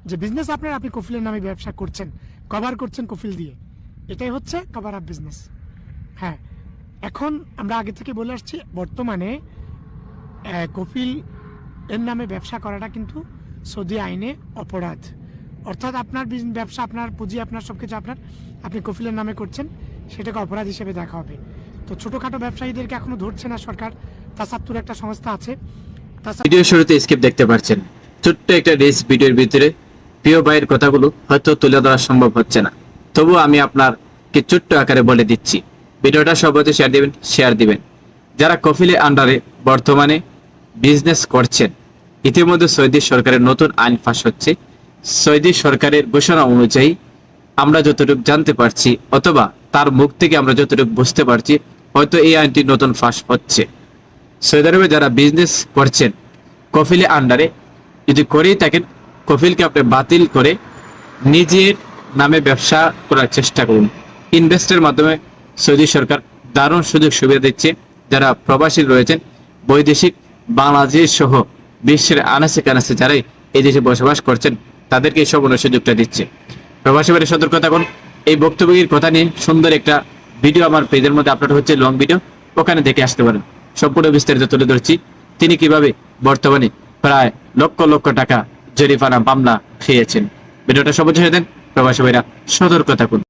যে বিজনেস আপনি কফিলের নামে ব্যবসা করছেন, কভার করছেন কফিল দিয়ে, এটাই হচ্ছে কভার আপ বিজনেস। হ্যাঁ, এখন আমরা আগে থেকে বলে আসছি, বর্তমানে কফিল এর নামে ব্যবসা করাটা কিন্তু সৌদি আইনে অপরাধ। অর্থাৎ আপনার ব্যবসা, আপনার পুঁজি, আপনার সব কিছু আপনি কফিলের নামে করছেন, সেটাকে অপরাধ হিসেবে দেখা হবে। তো ছোটোখাটো ব্যবসায়ীদেরকে এখনও ধরছে না সরকার। তাসাত্তুর একটা সংস্থা আছে। ভিডিও শুরুতে স্কিপ দেখতে পাচ্ছেন। ছোট্ট একটা রিলস ভিডিওর ভিতরে প্রিয় ভাইয়ের কথাগুলো হয়তো তুলে ধরা সম্ভব হচ্ছে না, তবুও আমি আপনাকে ছোট্ট আকারে বলে দিচ্ছি। ভিডিওটা সবাই শেয়ার দিবেন। যারা কফিলের আন্ডারে বর্তমানে বিজনেস করছেন, ইতিমধ্যে সৌদি সরকারের নতুন আইন ফাঁস হচ্ছে। সৌদি সরকারের ঘোষণা অনুযায়ী আমরা যতটুকু জানতে পারছি, অথবা তার মুখ থেকে আমরা যতটুকু বুঝতে পারছি, হয়তো এই আইনটি নতুন ফাঁস হচ্ছে। সৌদি আরবে যারা বিজনেস করছেন কফিলের আন্ডারে, যদি করেই থাকেন, কফিলকে আপনি বাতিল করে নিজের নামে ব্যবসা করার চেষ্টা করুন। ইনভেস্টের মাধ্যমে সৌদি সরকার দারুণ সুযোগ সুবিধা দিচ্ছে। যারা প্রবাসী রয়েছেন, বৈদেশিক, বাংলাদেশ সহ বিশ্বের আনাচে কানাচে যারাই এই দেশে বসবাস করছেন, তাদেরকে এই সম্পূর্ণ সুযোগটা দিচ্ছে। প্রবাসী বাইরে সতর্ক থাকুন। এই বক্তব্যের কথা নিয়ে সুন্দর একটা ভিডিও আমার পেজের মধ্যে আপলোড হচ্ছে, লং ভিডিও, ওখানে দেখে আসতে পারেন। সম্পূর্ণ বিস্তারিত তুলে ধরছি, তিনি কিভাবে বর্তমানে প্রায় লক্ষ লক্ষ টাকা জরিমানা মামলা খেয়েছেন। ভিডিওটা সবাই ছেড়ে দেন। প্রবাসী ভাইরা সতর্ক থাকুন।